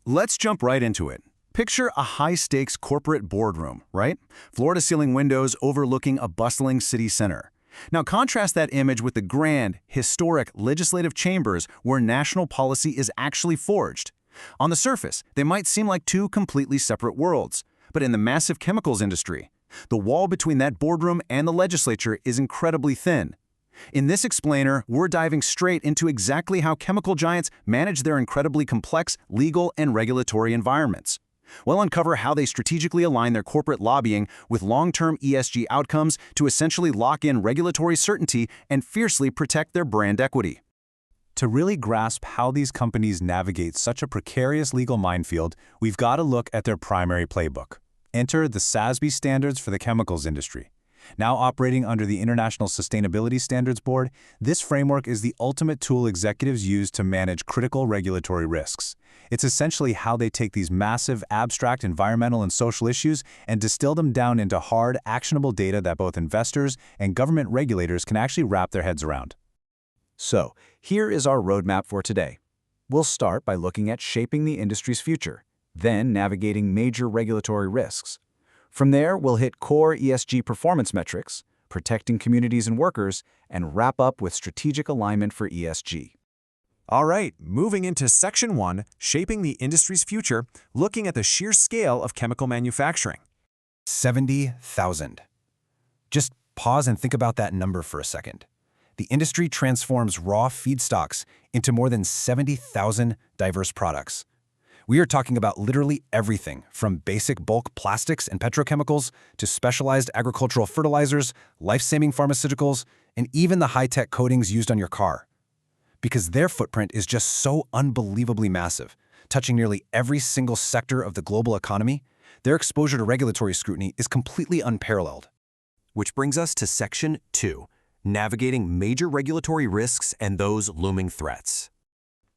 Let's jump right into it. Picture a high-stakes corporate boardroom, right? Floor-to-ceiling windows overlooking a bustling city center. Now contrast that image with the grand, historic legislative chambers where national policy is actually forged. On the surface, they might seem like two completely separate worlds. But in the massive chemicals industry, the wall between that boardroom and the legislature is incredibly thin. In this explainer, we're diving straight into exactly how chemical giants manage their incredibly complex legal and regulatory environments. We'll uncover how they strategically align their corporate lobbying with long-term ESG outcomes to essentially lock in regulatory certainty and fiercely protect their brand equity. To really grasp how these companies navigate such a precarious legal minefield, we've got to look at their primary playbook. Enter the SASB standards for the chemicals industry. Now operating under the International Sustainability Standards Board, this framework is the ultimate tool executives use to manage critical regulatory risks. It's essentially how they take these massive, abstract environmental and social issues and distill them down into hard, actionable data that both investors and government regulators can actually wrap their heads around. So, here is our roadmap for today. We'll start by looking at shaping the industry's future, then navigating major regulatory risks. From there, we'll hit core ESG performance metrics, protecting communities and workers, and wrap up with strategic alignment for ESG. All right, moving into Section 1, Shaping the Industry's Future, looking at the sheer scale of chemical manufacturing. 70,000. Just pause and think about that number for a second. The industry transforms raw feedstocks into more than 70,000 diverse products. We are talking about literally everything from basic bulk plastics and petrochemicals to specialized agricultural fertilizers, life-saving pharmaceuticals, and even the high-tech coatings used on your car. Because their footprint is just so unbelievably massive, touching nearly every single sector of the global economy, their exposure to regulatory scrutiny is completely unparalleled. Which brings us to Section 2, Navigating Major Regulatory Risks and Those Looming Threats.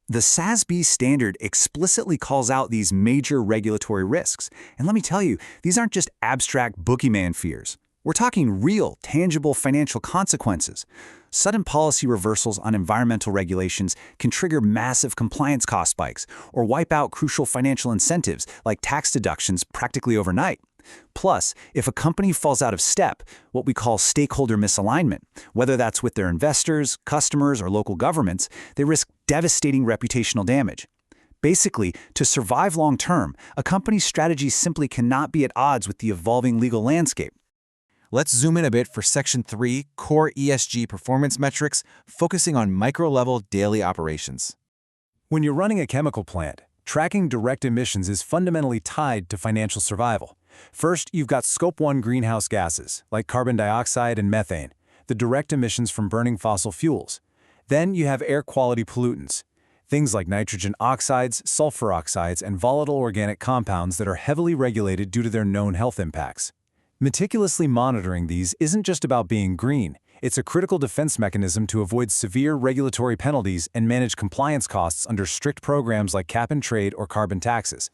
The SASB standard explicitly calls out these major regulatory risks. And let me tell you, these aren't just abstract boogeyman fears. We're talking real, tangible financial consequences. Sudden policy reversals on environmental regulations can trigger massive compliance cost spikes or wipe out crucial financial incentives like tax deductions practically overnight. Plus, if a company falls out of step, what we call stakeholder misalignment, whether that's with their investors, customers, or local governments, they risk devastating reputational damage. Basically, to survive long-term, a company's strategy simply cannot be at odds with the evolving legal landscape. Let's zoom in a bit for Section 3, Core ESG Performance Metrics, focusing on micro-level daily operations. When you're running a chemical plant, tracking direct emissions is fundamentally tied to financial survival. First, you've got Scope 1 greenhouse gases, like carbon dioxide and methane, the direct emissions from burning fossil fuels. Then you have air quality pollutants, things like nitrogen oxides, sulfur oxides, and volatile organic compounds that are heavily regulated due to their known health impacts. Meticulously monitoring these isn't just about being green. It's a critical defense mechanism to avoid severe regulatory penalties and manage compliance costs under strict programs like cap-and-trade or carbon taxes.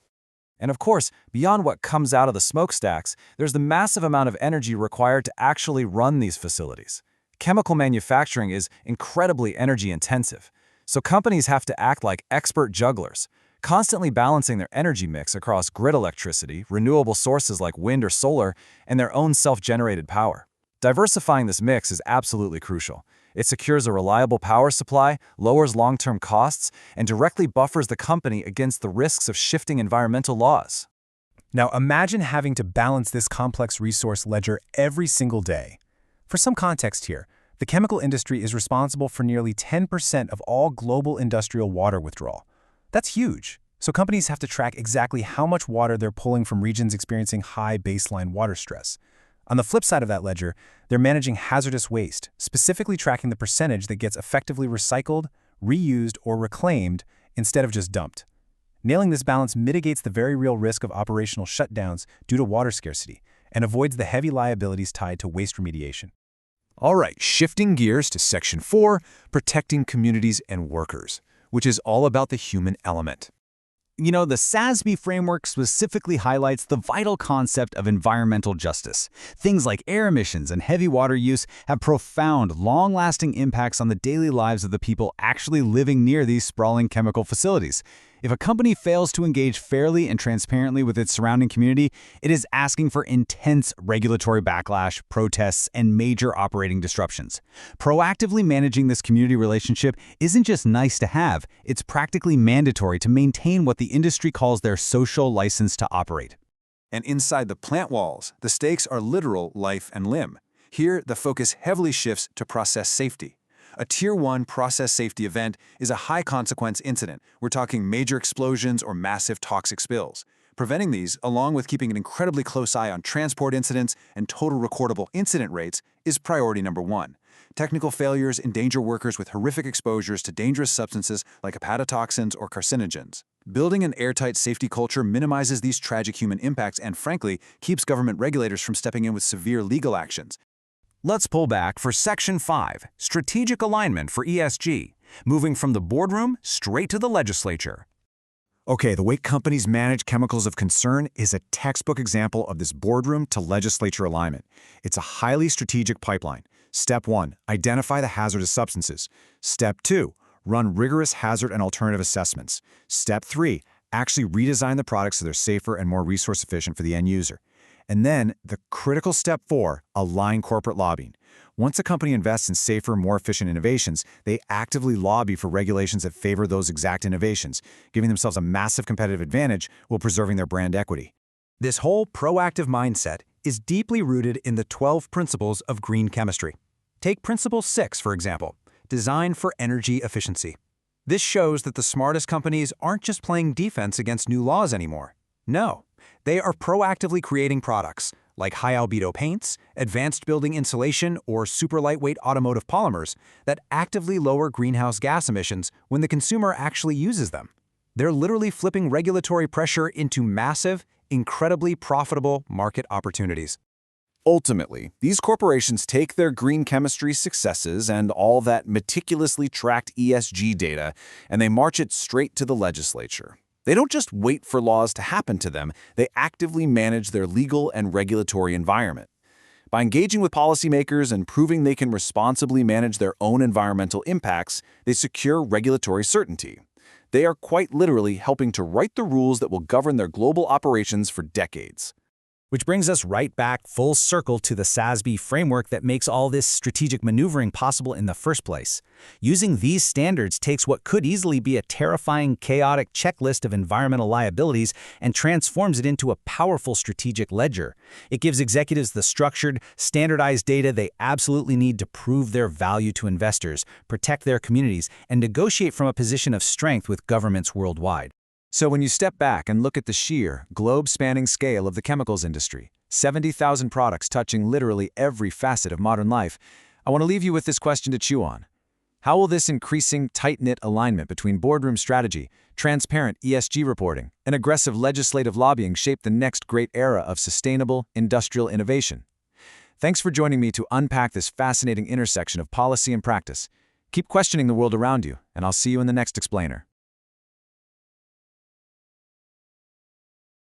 And of course, beyond what comes out of the smokestacks, there's the massive amount of energy required to actually run these facilities. Chemical manufacturing is incredibly energy-intensive, so companies have to act like expert jugglers, constantly balancing their energy mix across grid electricity, renewable sources like wind or solar, and their own self-generated power. Diversifying this mix is absolutely crucial. It secures a reliable power supply, lowers long-term costs, and directly buffers the company against the risks of shifting environmental laws. Now imagine having to balance this complex resource ledger every single day. For some context here, the chemical industry is responsible for nearly 10% of all global industrial water withdrawal. That's huge. So companies have to track exactly how much water they're pulling from regions experiencing high baseline water stress. On the flip side of that ledger, they're managing hazardous waste, specifically tracking the percentage that gets effectively recycled, reused, or reclaimed instead of just dumped. Nailing this balance mitigates the very real risk of operational shutdowns due to water scarcity and avoids the heavy liabilities tied to waste remediation. All right, shifting gears to Section 4, Protecting Communities and Workers, which is all about the human element. You know, the SASB framework specifically highlights the vital concept of environmental justice. Things like air emissions and heavy water use have profound, long-lasting impacts on the daily lives of the people actually living near these sprawling chemical facilities. If a company fails to engage fairly and transparently with its surrounding community, it is asking for intense regulatory backlash, protests, and major operating disruptions. Proactively managing this community relationship isn't just nice to have, it's practically mandatory to maintain what the industry calls their social license to operate. And inside the plant walls, the stakes are literal life and limb. Here, the focus heavily shifts to process safety. A Tier 1 process safety event is a high-consequence incident. We're talking major explosions or massive toxic spills. Preventing these, along with keeping an incredibly close eye on transport incidents and total recordable incident rates, is priority number 1. Technical failures endanger workers with horrific exposures to dangerous substances like hepatotoxins or carcinogens. Building an airtight safety culture minimizes these tragic human impacts and, frankly, keeps government regulators from stepping in with severe legal actions. Let's pull back for Section 5, Strategic Alignment for ESG, moving from the boardroom straight to the legislature. Okay, the way companies manage chemicals of concern is a textbook example of this boardroom to legislature alignment. It's a highly strategic pipeline. Step 1, identify the hazardous substances. Step 2, run rigorous hazard and alternative assessments. Step 3, actually redesign the products so they're safer and more resource efficient for the end user. And then, the critical step 4, align corporate lobbying. Once a company invests in safer, more efficient innovations, they actively lobby for regulations that favor those exact innovations, giving themselves a massive competitive advantage while preserving their brand equity. This whole proactive mindset is deeply rooted in the 12 principles of green chemistry. Take Principle 6, for example, Design for Energy Efficiency. This shows that the smartest companies aren't just playing defense against new laws anymore. No, they are proactively creating products like high-albedo paints, advanced building insulation, or super lightweight automotive polymers that actively lower greenhouse gas emissions when the consumer actually uses them. They're literally flipping regulatory pressure into massive, incredibly profitable market opportunities. Ultimately, these corporations take their green chemistry successes and all that meticulously tracked ESG data, and they march it straight to the legislature. They don't just wait for laws to happen to them, they actively manage their legal and regulatory environment. By engaging with policymakers and proving they can responsibly manage their own environmental impacts, they secure regulatory certainty. They are quite literally helping to write the rules that will govern their global operations for decades. Which brings us right back full circle to the SASB framework that makes all this strategic maneuvering possible in the first place. Using these standards takes what could easily be a terrifying, chaotic checklist of environmental liabilities and transforms it into a powerful strategic ledger. It gives executives the structured, standardized data they absolutely need to prove their value to investors, protect their communities, and negotiate from a position of strength with governments worldwide. So when you step back and look at the sheer, globe-spanning scale of the chemicals industry, 70,000 products touching literally every facet of modern life, I want to leave you with this question to chew on. How will this increasing, tight-knit alignment between boardroom strategy, transparent ESG reporting, and aggressive legislative lobbying shape the next great era of sustainable, industrial innovation? Thanks for joining me to unpack this fascinating intersection of policy and practice. Keep questioning the world around you, and I'll see you in the next explainer.